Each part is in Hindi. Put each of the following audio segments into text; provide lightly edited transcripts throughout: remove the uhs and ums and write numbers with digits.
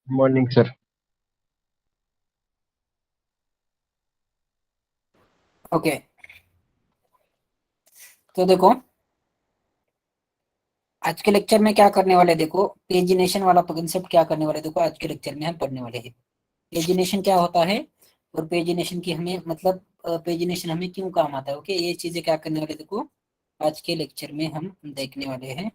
Morning sir. ओके। तो देखो, आज के लेक्चर में क्या करने वाले, देखो पेजिनेशन वाला कंसेप्ट क्या करने वाले, देखो आज के लेक्चर में हम पढ़ने वाले हैं पेजिनेशन क्या होता है, और पेजिनेशन की हमें मतलब पेजिनेशन हमें क्यों काम आता है। ओके, ये चीजें क्या करने वाले, देखो आज के लेक्चर में हम देखने वाले हैं।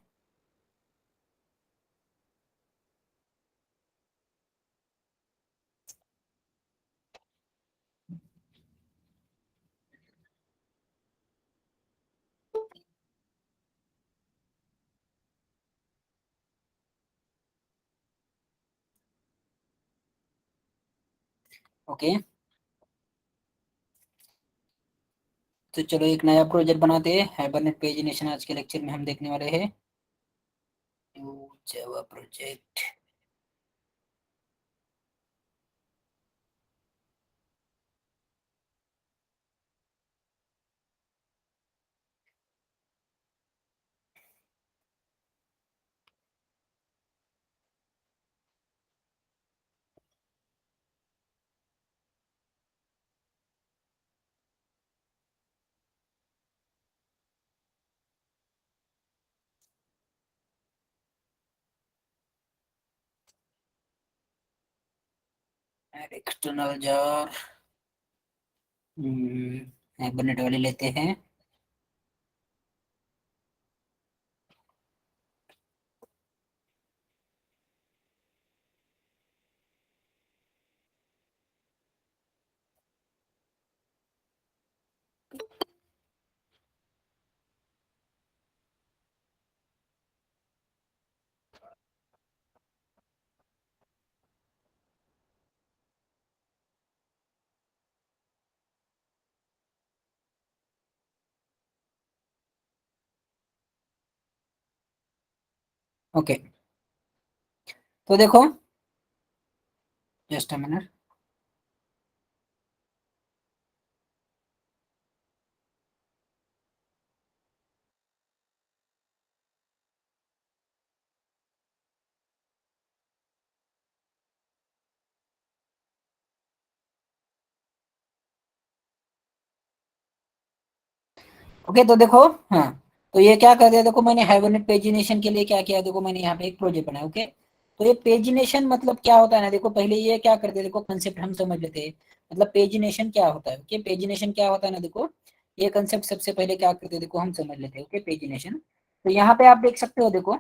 ओके, तो चलो एक नया प्रोजेक्ट बनाते हैं। हाइबरनेट पेजिनेशन आज के लेक्चर में हम देखने वाले हैं। Java project. External jar hibernate वाले लेते हैं। ओके, तो देखो, जस्ट अ मिनट। ओके, तो देखो, हाँ, तो ये क्या कर दिया, देखो मैंने हाइबरनेट पेजिनेशन के लिए क्या किया, देखो मैंने यहाँ पे एक प्रोजेक्ट बनाया। ओके, तो ये पेजिनेशन मतलब क्या होता है ना, देखो पहले ये क्या करते हैं, देखो कंसेप्ट हम समझ लेते हैं। मतलब पेजिनेशन क्या होता है। ओके, पेजिनेशन क्या होता है ना, देखो ये कंसेप्ट सबसे पहले क्या करते हैं, देखो हम समझ लेते हैं। ओके, पेजिनेशन, तो यहाँ पे आप देख सकते हो, देखो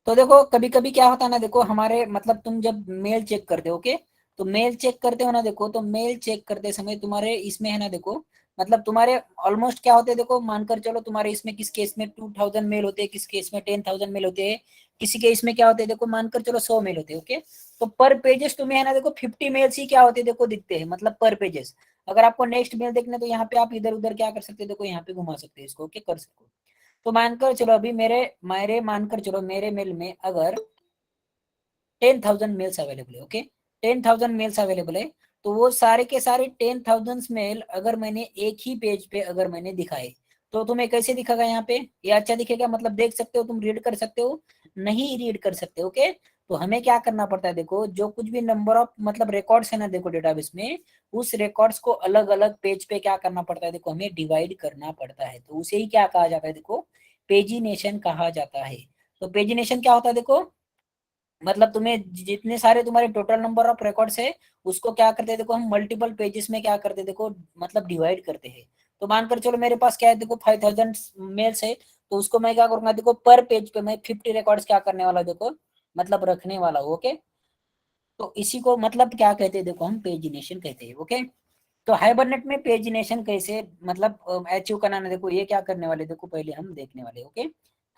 तो देखो कभी कभी क्या होता है ना, देखो हमारे मतलब तुम जब मेल चेक करते हो। ओके, तो मेल चेक करते हो ना, देखो तो मेल चेक करते समय तुम्हारे इसमें है ना, देखो मतलब तुम्हारे ऑलमोस्ट क्या होते हैं, देखो मानकर चलो तुम्हारे इसमें किस केस में 2000 मेल होते हैं, किस केस में 10,000 मेल होते हैं, किसी केस में क्या होते हैं, देखो मानकर चलो 100 मेल होते हैं। ओके, तो पर पेजेस तुम्हें है ना, देखो 50 मेल्स ही क्या होते हैं, देखो दिखते हैं, मतलब पर पेजेस। अगर आपको नेक्स्ट मेल देखना है, तो यहाँ पे आप इधर उधर क्या कर सकते हैं, देखो यहाँ पे घुमा सकते हैं इसको। ओके, कर सकते हो। तो मानकर चलो अभी मेरे मेरे मानकर चलो मेरे मेल में अगर 10,000 मेल्स अवेलेबल है। ओके, 10,000 मेल्स अवेलेबल है, तो वो सारे के सारे 10,000 मेल अगर मैंने एक ही पेज पे अगर मैंने दिखाए, तो तुम्हें कैसे दिखेगा, यहाँ पे ये अच्छा दिखेगा, मतलब देख सकते हो, तुम रीड कर सकते हो, नहीं रीड कर सकते। ओके, तो हमें क्या करना पड़ता है, देखो जो कुछ भी नंबर ऑफ मतलब रिकॉर्ड्स है ना, देखो डेटाबेस में, उस रिकॉर्ड्स को अलग अलग पेज पे क्या करना पड़ता है, देखो हमें डिवाइड करना पड़ता है। तो उसे ही क्या कहा जाता है, देखो पेजिनेशन कहा जाता है। तो पेजिनेशन क्या होता है, देखो मतलब तुम्हें जितने सारे तुम्हारे टोटल नंबर ऑफ रिकॉर्ड्स है, उसको क्या करते हैं, देखो हम मल्टीपल पेजेस में क्या करते हैं, देखो मतलब डिवाइड करते हैं। तो मानकर चलो मेरे पास क्या है, देखो 5,000 मेल्स है, तो उसको मैं क्या करूंगा, देखो पर पेज पे मैं 50 रिकॉर्ड्स क्या करने वाला हूं, देखो मतलब रखने वाला हूँ। ओके, तो इसी को मतलब क्या कहते हैं, देखो हम पेजिनेशन कहते हैं। ओके, तो हाइबरनेट में पेजिनेशन कैसे मतलब अचीव कराना, देखो ये क्या करने वाले, देखो पहले हम देखने वाले। ओके,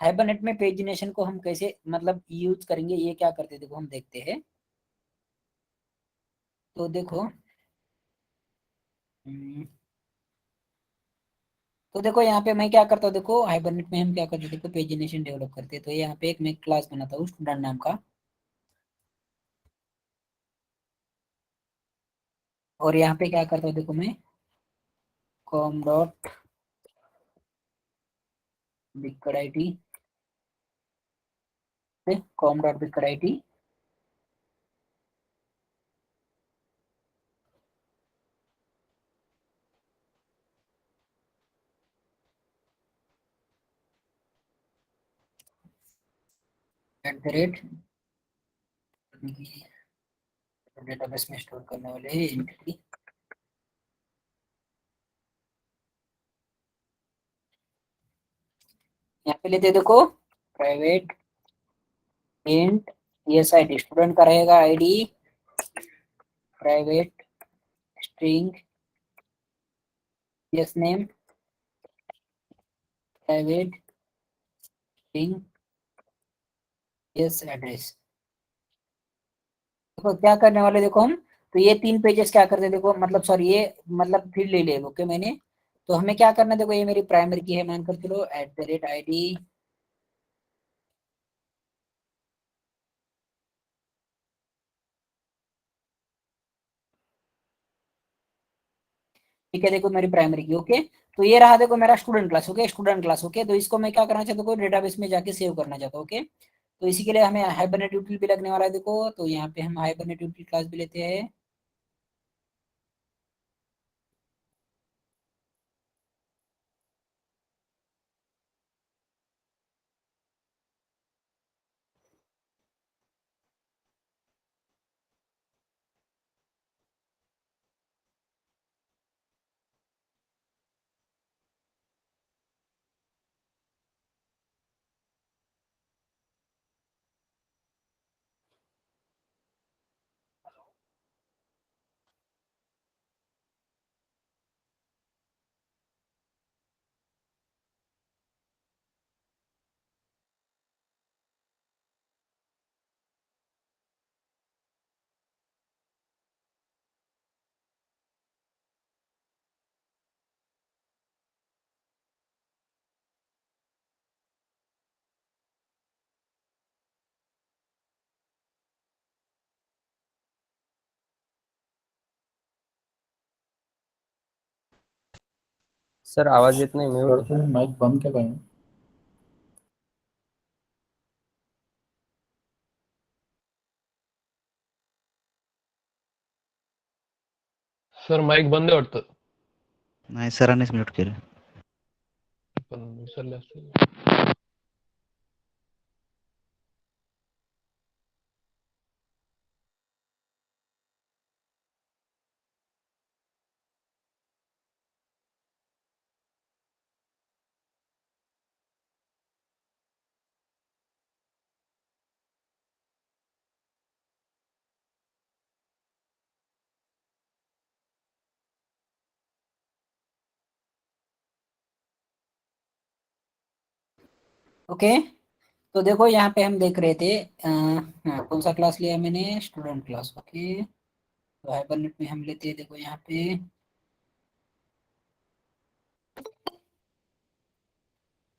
हाइबरनेट में पेजिनेशन को हम कैसे मतलब यूज करेंगे, ये क्या करते हैं, देखो हम देखते हैं। तो देखो, हम्म, तो देखो यहाँ पे मैं क्या करता हूँ, देखो हाइबरनेट में हम क्या करते हैं, देखो पेजिनेशन डेवलप करते हैं। तो यहाँ पे एक मैं क्लास बनाता हूँ स्टूडेंट नाम का, और यहाँ पे क्या करता हूँ, देखो मैं com dot bickrit com dot bickrit at the rate database में स्टोर करने वाले एंटिटी। यहाँ पे लेते देखो private int yes ID, student का रहेगा ID, private string yes name, private string yes address. देखो क्या करने वाले, देखो हम तो ये 3 पेजेस क्या करते हैं देखो, मतलब सॉरी ये मतलब फिर ले ले ओके मैंने। तो हमें क्या करना है देखो, ये मेरी प्राइमरी की है, मानकर चलो at the rate I D. ठीक है, देखो मेरी प्राइमरी की ओके। तो ये रहा देखो मेरा student class okay, student class okay. तो इसको मैं क्या करना चाहता हूँ, डेटाबेस में जाके सेव करना चाहता हूँ ओके। तो इसी के लिए हमें हाइबरनेट यूटिल भी लगने वाला है देखो। तो यहाँ पे हम हाइबरनेट यूटिल क्लास भी लेते हैं। सर आवाज येत नाही म्यूट. थोड़ा सा माइक बंद कर रहे हैं। सर माईक बंद आहे वाटतं. नाही सरांनीच म्यूट केलं. पण विसरले असतील. ओके तो देखो यहाँ पे हम देख रहे थे हाँ, कौन सा क्लास लिया मैंने, स्टूडेंट क्लास ओके। तो हाइबरनेट में हम लेते हैं देखो यहाँ पे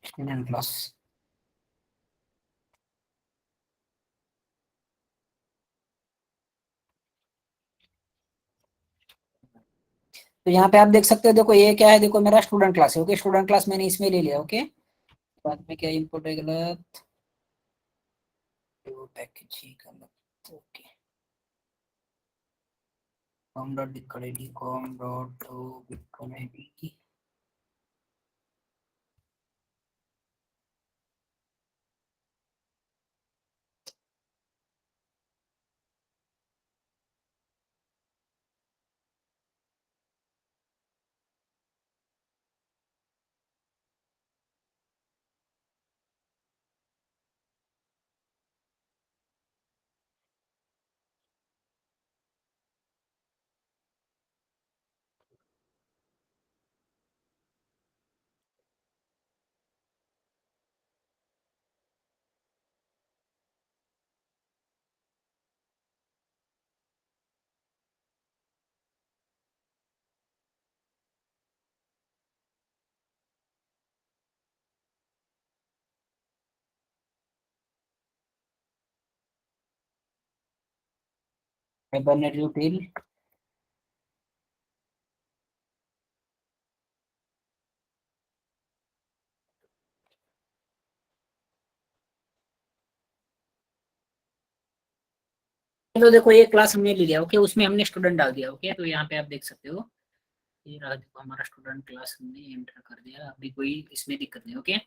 स्टूडेंट क्लास। तो यहाँ पे आप देख सकते हो देखो ये क्या है, देखो मेरा स्टूडेंट क्लास है ओके। स्टूडेंट क्लास मैंने इसमें ले लिया ओके। बाद में क्या इम्पोर्ट है गलत, पैकेज ही गलत okay. Com dot bitcoin com dot bitcoin hibernate यूटिल तो देखो ये क्लास हमने ले लिया, ओके, उसमें हमने स्टूडेंट डाल दिया, ओके। तो यहाँ पे आप देख सकते हो ये रहा, देखो हमारा स्टूडेंट क्लास हमने एंटर कर दिया, अभी कोई इसमें दिक्कत नहीं, ओके।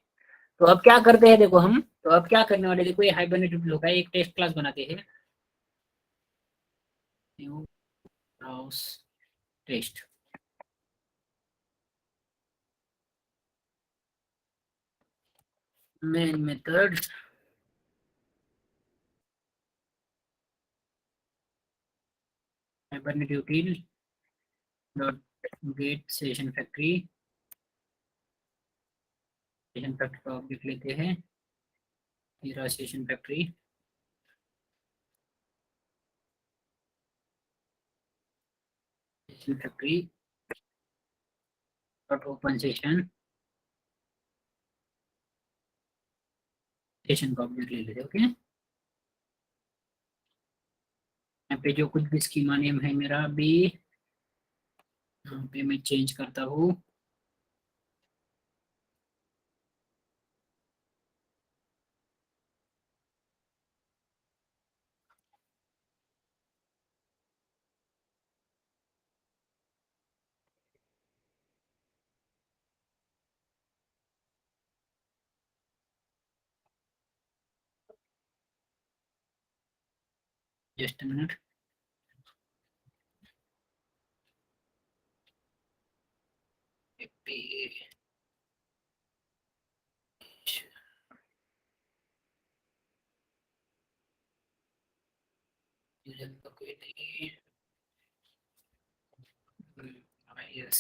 तो अब क्या करते हैं देखो हम, तो अब क्या करने वाले, देखो ये हाइबरनेटेड होगा, एक टेस्ट क्लास बनाते हैं, new browse test, main method hibernate util dot get session factory, session factory का ऑब्जेक्ट लेते हैं, ये रहा session factory, session factory dot open session, session का ऑब्जेक्ट ले लेते हैं, ओके। यहाँ पे जो कुछ भी स्कीमा नेम है मेरा अभी, यहाँ पे मैं चेंज करता हूँ, just minute, yes,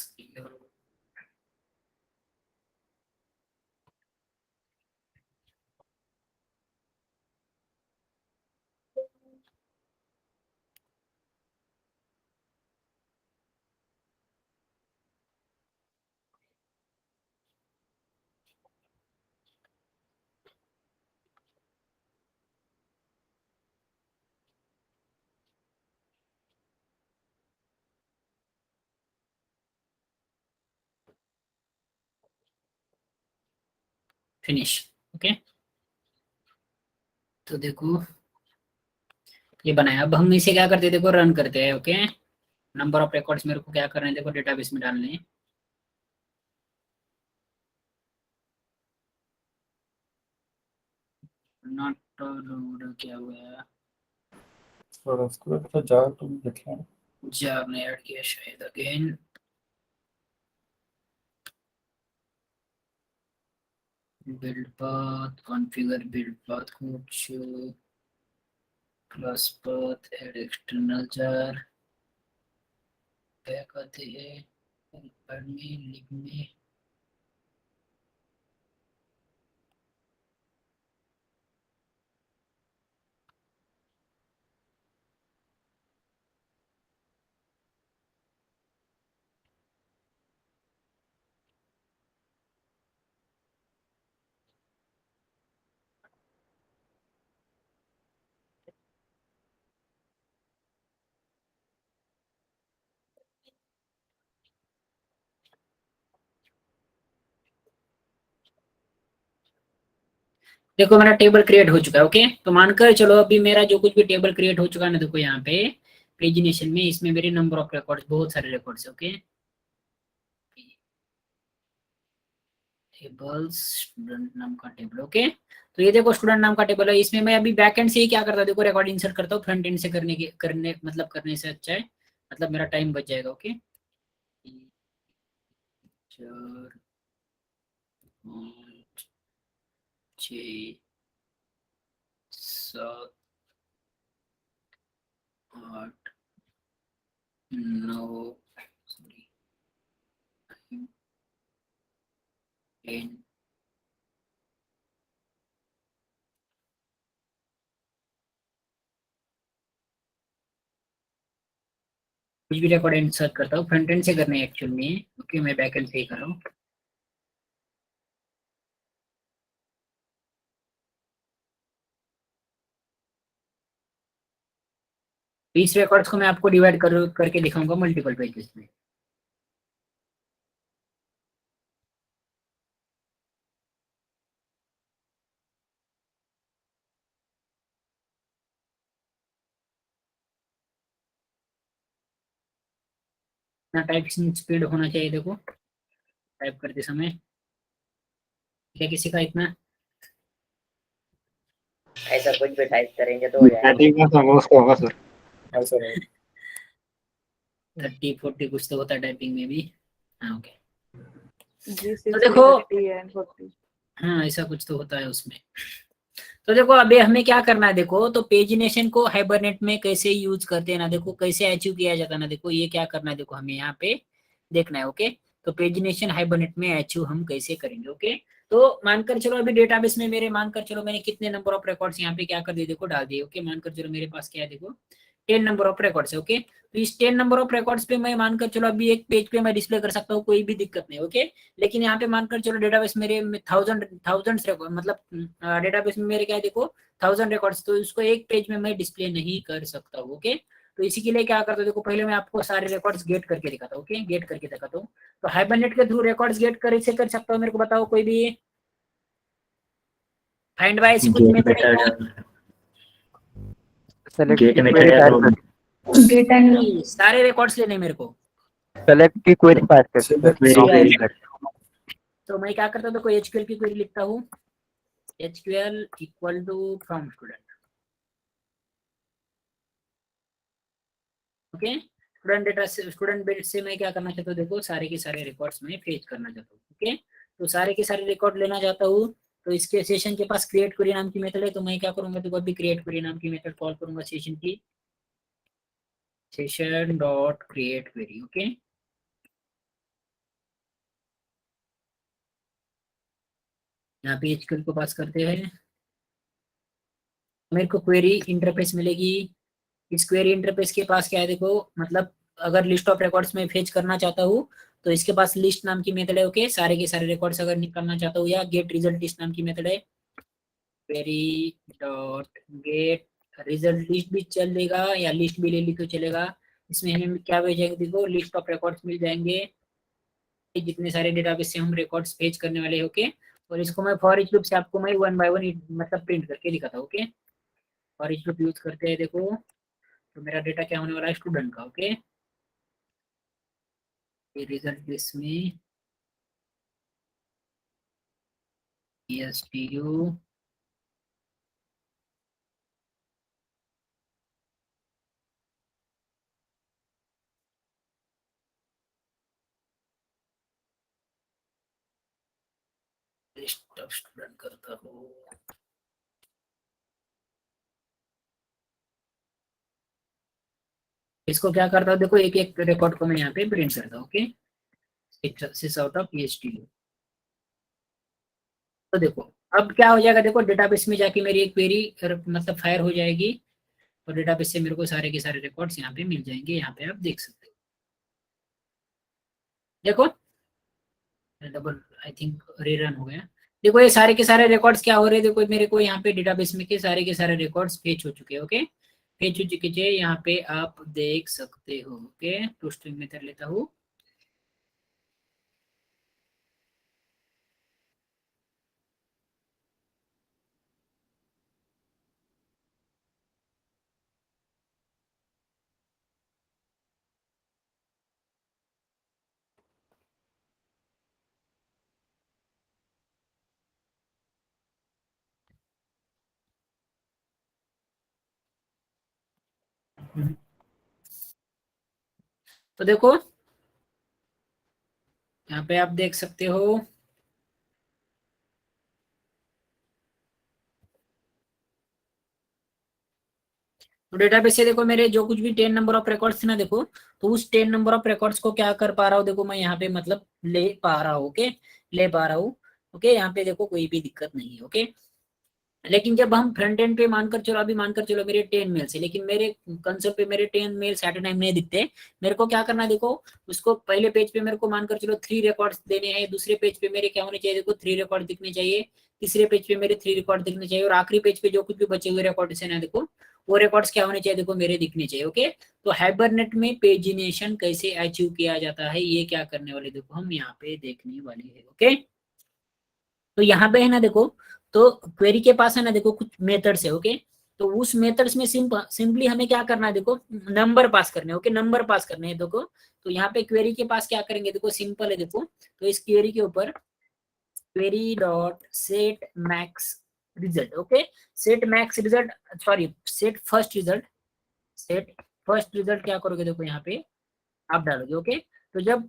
finish, okay. तो देखो ये बनाया, अब हम इसे क्या करते हैं, देखो रन करते हैं, ओके। नंबर ऑफ रिकॉर्ड्स मेरे को क्या करना है, देखो डेटाबेस में डालने हैं, नॉट लोड क्या हुआ है, और उसको तो जाओ तुम लिखे हैं। जार ने ऐड किया शायद, again build path, configure build path, कुछ class path, add external JAR, क्या कहते हैं, पढ़ने लिखने, देखो मेरा टेबल क्रिएट हो चुका है, ओके। तो मानकर चलो अभी मेरा जो कुछ भी टेबल क्रिएट हो चुका है ना, देखो यहाँ पे पेजिनेशन में, इसमें मेरे नंबर ऑफ रिकॉर्ड्स, बहुत सारे रिकॉर्ड्स है, ओके। टेबल्स, स्टूडेंट नाम का टेबल, ओके। तो ये देखो स्टूडेंट नाम का टेबल है, इसमें मैं अभी बैक एंड से ही क्या करता हूँ, देखो रिकॉर्ड इंसर्ट करता हूँ, फ्रंट एंड से करने मतलब करने से अच्छा है, मतलब मेरा टाइम बच जाएगा, ओके। 4 5 6 7 8 9 सॉरी 10, कुछ भी रिकॉर्ड इंसर्ट करता हूँ, फ्रंट एंड से करना है एक्चुअल में, ओके। मैं बैक एंड से ही कर रहा हूँ। इस रिकॉर्ड्स को मैं आपको डिवाइड करके दिखाऊंगा मल्टीपल पेजेस में। ना टाइपिंग स्पीड होना चाहिए देखो टाइप करते समय। क्या किसी का इतना ऐसा कुछ भी टाइप करेंगे तो हो जाएगा। बैटिंग का समय उसका होगा सर। ऐसा है 30-40 कुछ तो होता है टाइपिंग में भी। हाँ ओके। G60, तो देखो 30 and 40. हाँ ऐसा कुछ तो होता है उसमें। तो देखो अभी हमें क्या करना है देखो, तो पेजिनेशन को हाइबरनेट में कैसे यूज करते हैं ना देखो, कैसे अचीव किया जाता है ना देखो, ये क्या करना है देखो हमें यहाँ पे देखना है। ओके तो पेजिनेशन हाइबरनेट में अचीव हम कैसे करेंगे। ओके तो मानकर चलो अभी डेटाबेस में मेरे मानकर चलो मैंने कितने नंबर ऑफ रिकॉर्ड्स यहाँ पे क्या कर दिए देखो डाल दिए। ओके मानकर चलो मेरे पास क्या है देखो 10 नंबर ऑफ रिकॉर्ड्स है। ओके तो इस 10 नंबर ऑफ रिकॉर्ड्स पे मैं मानकर चलो अभी एक पेज पे मैं डिस्प्ले कर सकता हूँ, कोई भी दिक्कत नहीं। ओके लेकिन यहाँ पे मानकर चलो डेटाबेस मेरे थाउजेंड मतलब डेटाबेस में मेरे क्या है देखो 1000 रिकॉर्ड्स, तो उसको एक पेज में मैं डिस्प्ले नहीं कर सकता हूँ। ओके तो इसी के लिए क्या करता हूँ देखो, पहले मैं आपको सारे रिकॉर्ड्स गेट करके दिखाता हूँ। ओके गेट करके दिखाता हूँ। तो हाइबरनेट के थ्रू रिकॉर्ड्स गेट कैसे कर सकता हूँ मेरे को बताओ कोई भी। फाइंड बाय से कुछ मेथड है क्या? सेलेक्ट गेट की में क्वेरी क्या टाइप कर, गेट एंड सारे रिकॉर्ड्स लेने मेरे को। सेलेक्ट की क्वेरी टाइप कर सकते हैं, Select फ्रॉम query। कर। तो मैं क्या करता हूँ देखो एचक्यूएल की क्वेरी लिखता हूँ, HQL equal to from student. Okay student data से स्टूडेंट बेस से मैं क्या करना चाहता हूँ देखो सारे के सारे रिकॉर्ड्स में फेच करना चाहता हूँ। ओके तो सारे के सारे रिकॉर्ड लेना चाहता हूँ। तो इसके सेशन के पास क्रिएट क्वेरी नाम की मेथड है, तो मैं क्या करूंगा देखो अभी क्रिएट क्वेरी नाम की मेथड कॉल करूंगा सेशन की, session dot create query. Okay यहाँ पे एचक्यूएल को पास करते हैं, मेरे को क्वेरी इंटरफेस मिलेगी। इस क्वेरी इंटरफेस के पास क्या है देखो, मतलब अगर लिस्ट ऑफ रिकॉर्ड्स में फेच करना चाहता हूँ तो इसके पास लिस्ट नाम की मेथड है। ओके सारे के सारे रिकॉर्ड्स अगर निकालना चाहता हूँ, या गेट रिजल्ट लिस्ट नाम की मेथड है, query dot get result list भी चलेगा या लिस्ट भी ले ली तो चलेगा। इसमें हमें क्या भेजेंगे देखो लिस्ट ऑफ रिकॉर्ड्स मिल जाएंगे, जितने सारे डेटाबेस से हम रिकॉर्ड्स फेच करने वाले। ओके और इसको मैं फॉर ईच लूप से आपको मैं 1 बाय 1 मतलब प्रिंट करके दिखाता हूँ। Okay for each loop use करते हैं देखो, तो मेरा डेटा क्या होने वाला है स्टूडेंट का। ओके ये रिजल्ट लिस्ट में ESTU लिस्ट ऑफ स्टूडेंट करता हूँ। इसको क्या करता हूँ देखो एक एक रिकॉर्ड को मैं यहाँ पे प्रिंट करता हूँ। Okay success out of ESTU। तो देखो अब क्या हो जाएगा देखो, डेटाबेस में जाके मेरी एक क्वेरी मतलब फायर हो जाएगी और डेटाबेस से मेरे को सारे के सारे रिकॉर्ड्स यहाँ पे मिल जाएंगे। यहाँ पे आप देख सकते हो देखो डबल आई थिंक रीरन हो गया। देखो ये सारे के सारे रिकॉर्ड्स क्या हो रहे हैं देखो, मेरे को यहाँ पे डेटाबेस में के सारे के सारे रिकॉर्ड्स फेच हो चुके हैं। ओके फेच हो चुके हैं यहाँ पे आप देख सकते हो। ओके टू स्ट्रिंग मेथड लेता हूँ। तो देखो यहाँ पे आप देख सकते हो तो डेटाबेस से देखो मेरे जो कुछ भी 10 नंबर ऑफ रिकॉर्ड्स थे ना देखो, तो उस 10 नंबर ऑफ रिकॉर्ड्स को क्या कर पा रहा हूँ देखो मैं यहाँ पे मतलब ले पा रहा हूँ। ओके ले पा रहा हूँ। ओके यहाँ पे देखो कोई भी दिक्कत नहीं है। ओके लेकिन जब हम फ्रंट एंड पे मानकर चलो अभी मानकर चलो मेरे 10 मेल्स है, लेकिन मेरे कंसोल पे मेरे 10 मेल्स एट ए टाइम नहीं दिखते। मेरे को क्या करना है देखो, उसको पहले पेज पे मेरे को मानकर चलो 3 रिकॉर्ड्स देने हैं, दूसरे पेज पे मेरे क्या होने चाहिए देखो 3 रिकॉर्ड दिखने चाहिए, तीसरे पेज पे मेरे 3 रिकॉर्ड दिखने चाहिए, और आखिरी पेज पे जो कुछ भी बचे हुए रिकॉर्ड्स है ना देखो वो रिकॉर्ड्स क्या होने चाहिए देखो मेरे दिखने चाहिए। ओके तो हाइबरनेट में पेजिनेशन कैसे अचीव किया जाता है ये क्या करने वाले देखो हम यहाँ पे देखने वाले हैं। ओके तो यहाँ पे है ना देखो, तो क्वेरी के पास है ना देखो कुछ मेथड्स है। ओके तो उस मेथड्स में सिंपली हमें क्या करना है, देखो नंबर पास करने, ओके नंबर पास करने हैं देखो। तो यहाँ पे क्वेरी के पास क्या करेंगे, देखो सिंपल है देखो। तो इस क्वेरी के ऊपर query dot set max result, okay set max result, sorry set first result, set first result क्या करोगे देखो यहाँ पे आप डालोगे, ओके। तो जब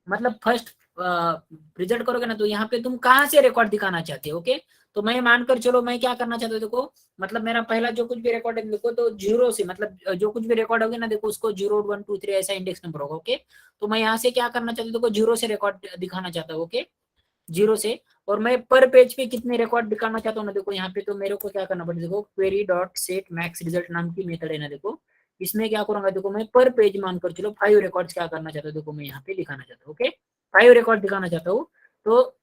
मतलब फर्स्ट रिजल्ट करोगे ना, तो यहाँ पे तुम कहाँ से रिकॉर्ड दिखाना चाहते हो, ओके। तो मैं मानकर चलो मैं क्या करना चाहता हूँ देखो, मतलब मेरा पहला जो कुछ भी रिकॉर्ड है देखो, तो जीरो से मतलब जो कुछ भी रिकॉर्ड होगा ना देखो, उसको 0 1 2 3 ऐसा इंडेक्स नंबर होगा, ओके। तो मैं यहाँ से क्या करना चाहता हूँ देखो, जीरो से रिकॉर्ड दिखाना चाहता हूँ, ओके जीरो से। और मैं पर पेज पे कितने रिकॉर्ड दिखाना चाहता हूँ ना देखो यहाँ पे, तो मेरे को क्या करना पड़ेगा देखो, query dot set max result नाम की मेथड है ना देखो, इसमें क्या करूंगा देखो, मैं पर पेज मानकर चलो 5 रिकॉर्ड्स क्या करना चाहता हूँ देखो, मैं यहाँ पे दिखाना चाहता हूँ, ओके 5 रिकॉर्ड दिखाना चाहता हूँ। तो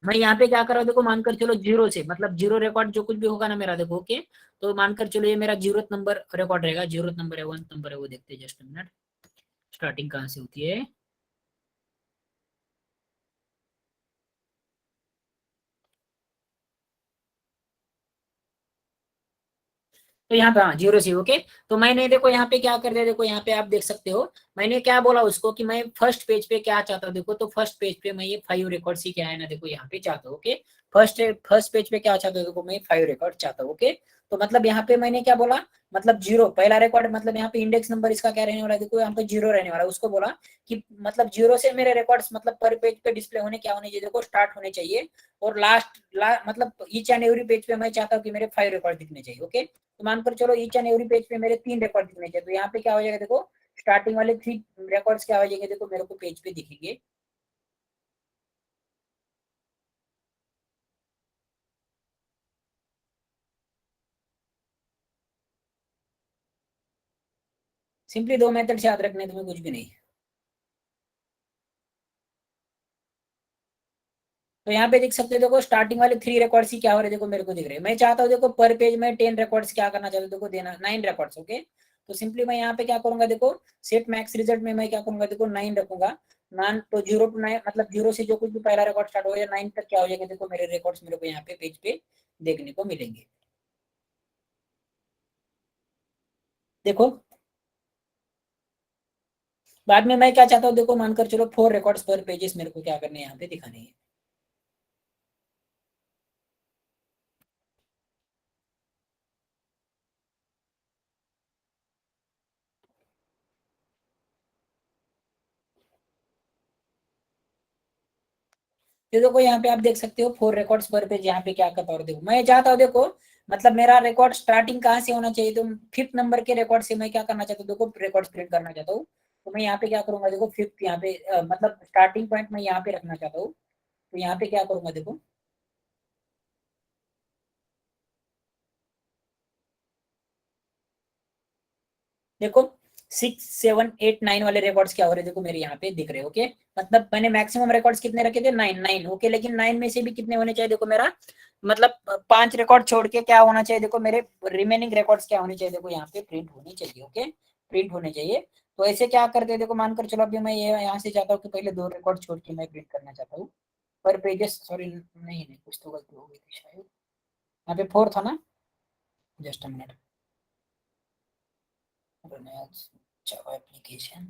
मैं यहाँ पे क्या कर रहा हूँ देखो, मानकर चलो जीरो से, मतलब जीरो रिकॉर्ड जो कुछ भी होगा ना मेरा देखो, ओके। तो मानकर चलो ये मेरा 0th नंबर रिकॉर्ड रहेगा, 0th नंबर है 1th नंबर है, वो देखते हैं जस्ट मिनट, स्टार्टिंग कहाँ से होती है। तो यहाँ पे हाँ 0 से, ओके। तो मैंने देखो यहाँ पे क्या कर दिया देखो, यहाँ पे आप देख सकते हो मैंने क्या बोला उसको कि मैं फर्स्ट पेज पे क्या चाहता हूँ देखो, तो फर्स्ट पेज पे मैं ये 5 रिकॉर्ड्स ही क्या है ना देखो यहाँ पे चाहता हूँ, ओके। फर्स्ट पेज पे क्या चाहता हूँ देखो, मैं 5 रिकॉर्ड चाहता हूँ, ओके। तो मतलब यहाँ पे मैंने क्या बोला, मतलब जीरो पहला रिकॉर्ड, मतलब यहाँ पे इंडेक्स नंबर इसका क्या रहने वाला है देखो, यहाँ पे 0 रहने वाला है। उसको बोला कि मतलब 0 से मेरे रिकॉर्ड्स मतलब पर पेज पे डिस्प्ले होने क्या होने चाहिए देखो, स्टार्ट होने चाहिए। और मतलब ईच एंड एवरी पेज पे मैं चाहता हूँ कि मेरे 5 रिकॉर्ड दिखने चाहिए, ओके। तो मानकर चलो ईच एंड एवरी पेज पे मेरे 3 रिकॉर्ड दिखने चाहिए। तो यहाँ पे क्या हो जाएगा देखो, स्टार्टिंग वाले 3 रिकॉर्ड्स क्या हो जाएंगे देखो, मेरे को पेज पे दिखेंगे। सिंपली 2 मेथड से याद रखने, तुम्हें कुछ भी नहीं। तो यहाँ पे देख सकते हो देखो, स्टार्टिंग वाले 3 रिकॉर्ड्स ही क्या हो रहे देखो, मेरे को दिख रहे हैं। मैं चाहता हूँ देखो पर पेज में 10 रिकॉर्ड्स क्या करना चाहता हूँ देखो, देना 9 रिकॉर्ड्स, ओके। तो सिंपली मैं यहाँ पे क्या करूंगा देखो, सेट मैक्स रिजल्ट में मैं क्या करूंगा देखो 9 रखूंगा। 9 तो 0 to 9 मतलब 0 से जो कुछ भी पहला रिकॉर्ड स्टार्ट हो जाए 9 तक क्या हो जाएगा देखो, मेरे रिकॉर्ड्स मेरे को यहाँ पे पेज पे देखने को मिलेंगे। देखो बाद में मैं क्या चाहता हूँ देखो, मानकर चलो 4 रिकॉर्ड्स पर पेजेस मेरे को क्या करने यहाँ पे दिखाने हैं। ये देखो यहाँ पे आप देख सकते हो 4 रिकॉर्ड्स पर पेज, यहाँ पे क्या करता हूँ देखो, मैं चाहता हूँ देखो मतलब मेरा रिकॉर्ड स्टार्टिंग कहाँ से होना चाहिए, तो 5th नंबर के रिकॉर्ड से मैं क्या करना चाहता हूँ देखो, रिकॉर्ड प्रिंट करना चाहता हूँ। तो मैं यहाँ पे क्या करूंगा देखो, 5th यहाँ पे मतलब स्टार्टिंग पॉइंट मैं यहाँ पे रखना चाहता हूँ। तो यहाँ पे क्या करूंगा देखो, देखो 6 7 8 9 वाले रिकॉर्ड्स क्या हो रहे देखो, मेरे यहाँ पे दिख रहे हैं, ओके। मतलब मैंने मैक्सिमम रिकॉर्ड्स कितने रखे थे, 9 ओके। लेकिन 9 में से भी कितने होने चाहिए देखो, मेरा मतलब 5 रिकॉर्ड छोड़ के क्या होना चाहिए देखो, मेरे रिमेनिंग रिकॉर्ड्स क्या होने चाहिए देखो, यहाँ पे प्रिंट होनी चाहिए, ओके प्रिंट होने चाहिए। तो ऐसे क्या करते हैं देखो, मानकर चलो अभी मैं ये यहाँ से चाहता हूँ कि पहले 2 रिकॉर्ड छोड़ के मैं प्रिंट करना चाहता हूँ पर पेजेस, सॉरी नहीं कुछ तो गलती हो गई थी शायद, यहाँ पे 4 था ना, just a minute, Java application,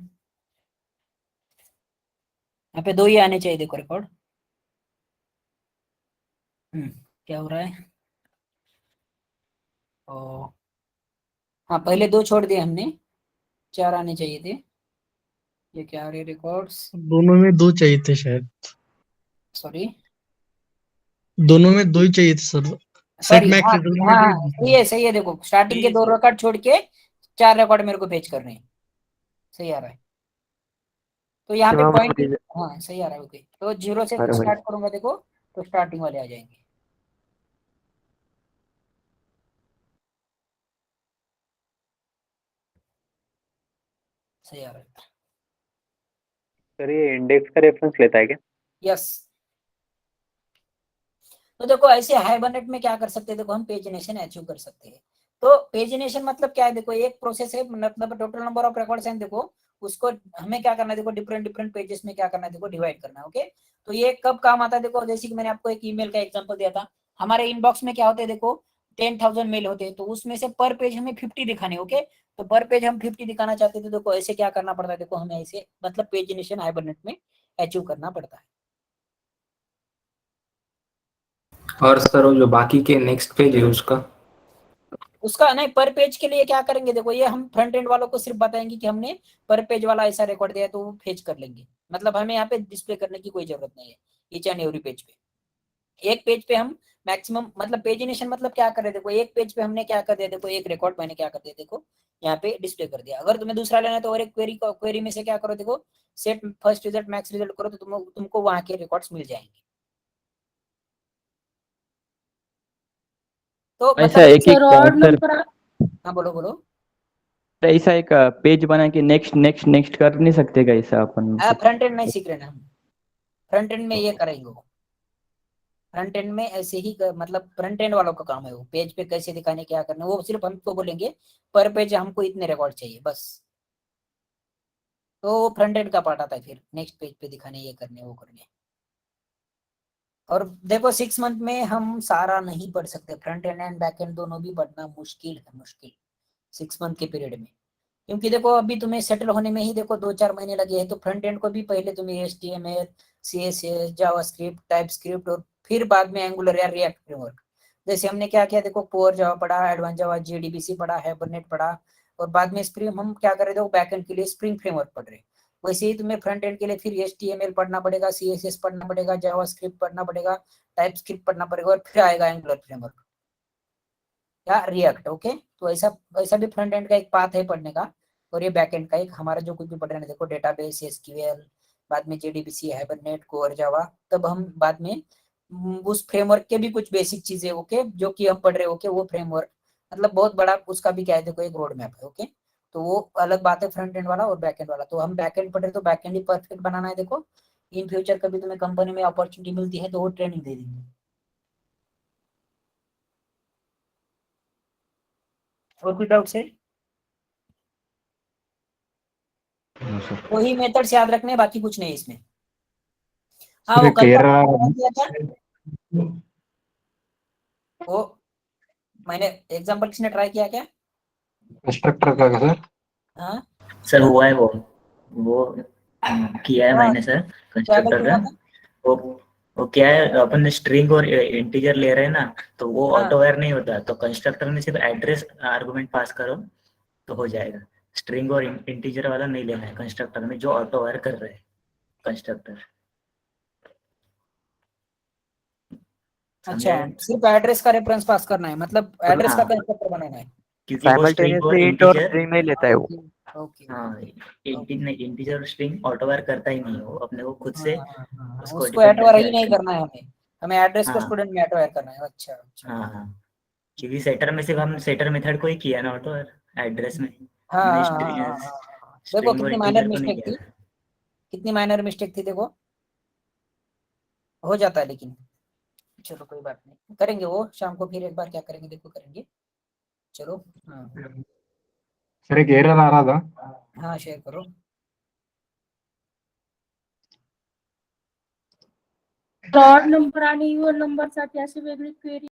यहाँ पे 2 ही आने चाहिए देखो रिकॉर्ड। क्या हो रहा है, ओ हाँ पहले 2 छोड़ दिए हमने, 4 आने चाहिए थे। ये क्या आ रहे रिकॉर्ड्स, दोनों में 2 चाहिए थे शायद, सॉरी दोनों में 2 ही चाहिए थे सर। सेट सॉरी, मैक्स हाँ रिजल्ट में हाँ भी हाँ, सही है देखो, स्टार्टिंग के 2 रिकॉर्ड छोड़ के 4 रिकॉर्ड मेरे को पेज करने हैं, सही आ रहा है। तो यहाँ पे पॉइंट, हाँ सही आ रहा है, ओके। तो 0 से स्टार्ट करूंगा देखो, तो स्टार्टिंग वाले आ जाएंगे, सही आ रहा है। सर ये इंडेक्स का रेफरेंस लेता है क्या? यस। तो देखो ऐसे हाइबरनेट में क्या कर सकते हैं देखो, हम पेजिनेशन अचीव कर सकते हैं। तो पेजिनेशन मतलब क्या है देखो, एक प्रोसेस है, मतलब टोटल नंबर ऑफ रिकॉर्ड्स हैं देखो, उसको हमें क्या करना है देखो, डिफरेंट डिफरेंट पेजेस में क्या करना है देखो, डिवाइड करना है, ओके। तो ये कब काम आता है देखो, जैसे कि मैंने आपको एक ईमेल का एग्जांपल दिया था, हमारे इनबॉक्स में क्या होता है देखो, 10,000 मेल होते हैं, तो उसमें से पर पेज हमें 50 दिखाने, ओके। तो पर पेज हम 50 दिखाना चाहते थे, देखो ऐसे क्या करना पड़ता है, देखो हमें ऐसे मतलब पेजिनेशन हाइबरनेट में अचीव करना पड़ता है। और सर वो जो बाकी के नेक्स्ट पेज है उसका नहीं, पर पेज के लिए क्या करेंगे, देखो ये हम फ्रंट एंड वालों को सिर्फ बताएंगे कि हमने पर पेज वाला ऐसा रिकॉर्ड दिया है, तो वो फेच कर लेंगे। मतलब हमें यहाँ पे डिस्प्ले करने की कोई जरूरत नहीं है ईच एंड एवरी पेज पे। एक पेज पे हम मैक्सिमम मतलब पेजिनेशन मतलब क्या कर रहे हैं, देखो एक पेज पे हमने क्या कर दिया, देखो एक रिकॉर्ड मैंने क्या कर दिया, देखो यहाँ पे डिस्प्ले कर दिया। अगर तुम्हें दूसरा लेना है तो और एक क्वेरी में से क्या करो, देखो set first result max result करो, तो तुमको वहां के रिकॉर्ड्स मिल जाएंगे। तो ऐसा मतलब एक एक सर, हाँ बोलो बोलो। ऐसा एक पेज बना के नेक्स्ट नेक्स्ट नेक्स्ट कर नहीं सकते क्या ऐसा अपन कुछ? फ्रंट एंड नहीं सीख रहे ना हम, फ्रंट एंड में ये करेंगे वो। फ्रंट एंड में ऐसे ही मतलब फ्रंट एंड वालों का काम है, वो पेज पे कैसे दिखाने क्या करना, वो सिर्फ हमको बोलेंगे पर पेज हमको इतने रिकॉर्ड चाहिए बस। तो फ्रंट एंड का पार्ट आता है फिर नेक्स्ट पेज पे दिखाने, ये करने वो करने। और देखो 6 मंथ में हम सारा नहीं पढ़ सकते, front end and back and दोनों भी पढ़ना मुश्किल है, मुश्किल 6 मंथ के पीरियड में। क्योंकि देखो अभी तुम्हें सेटल होने में ही देखो 2-4 महीने लगे हैं, तो फ्रंट एंड को भी पहले तुम्हें HTML CSS जावास्क्रिप्ट टाइपस्क्रिप्ट और फिर बाद में एंगुलर या रिएक्ट फ्रेमवर्क। जैसे हमने क्या किया, देखो कोर जावा पढ़ा, एडवांस जावा JDBC पढ़ा, हाइबरनेट पढ़ा, और बाद में स्प्रिंग हम क्या कर रहे थे, बैकएंड के लिए स्प्रिंग फ्रेमवर्क पढ़ रहे हैं। वैसे ही तुम्हें फ्रंट एंड के लिए फिर HTML पढ़ना पड़ेगा, CSS पढ़ना पड़ेगा, जावास्क्रिप्ट पढ़ना पड़ेगा, टाइपस्क्रिप्ट पढ़ना पड़ेगा, और फिर आएगा एंगुलर फ्रेमवर्क या रिएक्ट, ओके। तो ऐसा ऐसा भी फ्रंट एंड का एक पाथ है पढ़ने का। और ये बैक एंड का एक हमारा जो कुछ भी पढ़ रहे हैं, देखो डेटाबेस SQL, बाद में JDBC हाइबरनेट कोर जावा, तब हम बाद में उस फ्रेमवर्क के भी कुछ बेसिक चीजें, ओके, जो कि हम पढ़ रहे हैं, ओके, वो फ्रेमवर्क मतलब बहुत बड़ा उसका भी क्या है, देखो एक रोड मैप है, ओके। तो वो अलग बात है फ्रंट एंड वाला और बैक एंड वाला। तो हम बैक एंड पढ़ रहे तो बैक एंड ही परफेक्ट बनाना है। देखो इन फ्यूचर कभी तुम्हें कंपनी में अपॉर्चुनिटी मिलती है तो वो ट्रेनिंग दे देंगे। और कोई डाउट है? वही मेथड्स याद रखने हैं, बाकी कुछ नहीं इसमें। हाँ वो कल का किया था वो, मैंने एग्जांपल किसने ट्राई किया क्या? कंस्ट्रक्टर का सर? हाँ सर हुआ है वो किया है हाँ, मैंने सर क्या कंस्ट्रक्टर गलती का। हुआ था? वो वो क्या है, अपन स्ट्रिंग और इंटीजर ले रहे हैं ना, तो वो हाँ ऑटो वायर नहीं होता, तो कंस्ट्रक्टर में सिर्फ एड्रेस आर्गुमेंट पास करो तो हो जाएगा। स्ट्रिंग और इंटीजर वाला नहीं लेना है कंस्ट्रक्टर में, जो ऑटो वायर कर रहे हैं कंस्ट्रक्टर। अच्छा, समझे? सिर्फ एड्रेस का रेफरेंस पास करना है, मतलब एड्रेस का हाँ, कंस्ट्रक्टर बनाना है। क्योंकि वो स्ट्रिंग और साइमल्टेनियसली इंट और इंटीजर, स्ट्रिंग नहीं लेता है वो। ओके हाँ इंटीजर और स्ट्रिंग ऑटो वायर करता ही नहीं है, वो अपने को खुद से उसको उसको डिपेंडेंसी एटवायर ही ऐड नहीं करना। करना है हमें, हमें एड्रेस को हाँ स्टूडेंट में एटवायर करना है। अच्छा अच्छा। हाँ हाँ, क्योंकि सेटर में सिर्फ हम सेटर मेथड को ही किया ना ऑटो वायर एड्रेस में, हाँ हमने हाँ हाँ हाँ हाँ हाँ। देखो स्ट्रिंग और कितनी माइनर इंटीजर को नहीं मिस्टेक किया। थी, कितनी माइनर मिस्टेक थी, देखो हो जाता है लेकिन। चलो कोई बात नहीं, करेंगे वो शाम को फिर एक बार, क्या करेंगे देखो, करेंगे। चलो हाँ सर एक एरर आ रहा था। हाँ, शेयर करो। फ्रॉड नंबर आणि युअर नंबरसाठी अशी वेगळी क्वेरी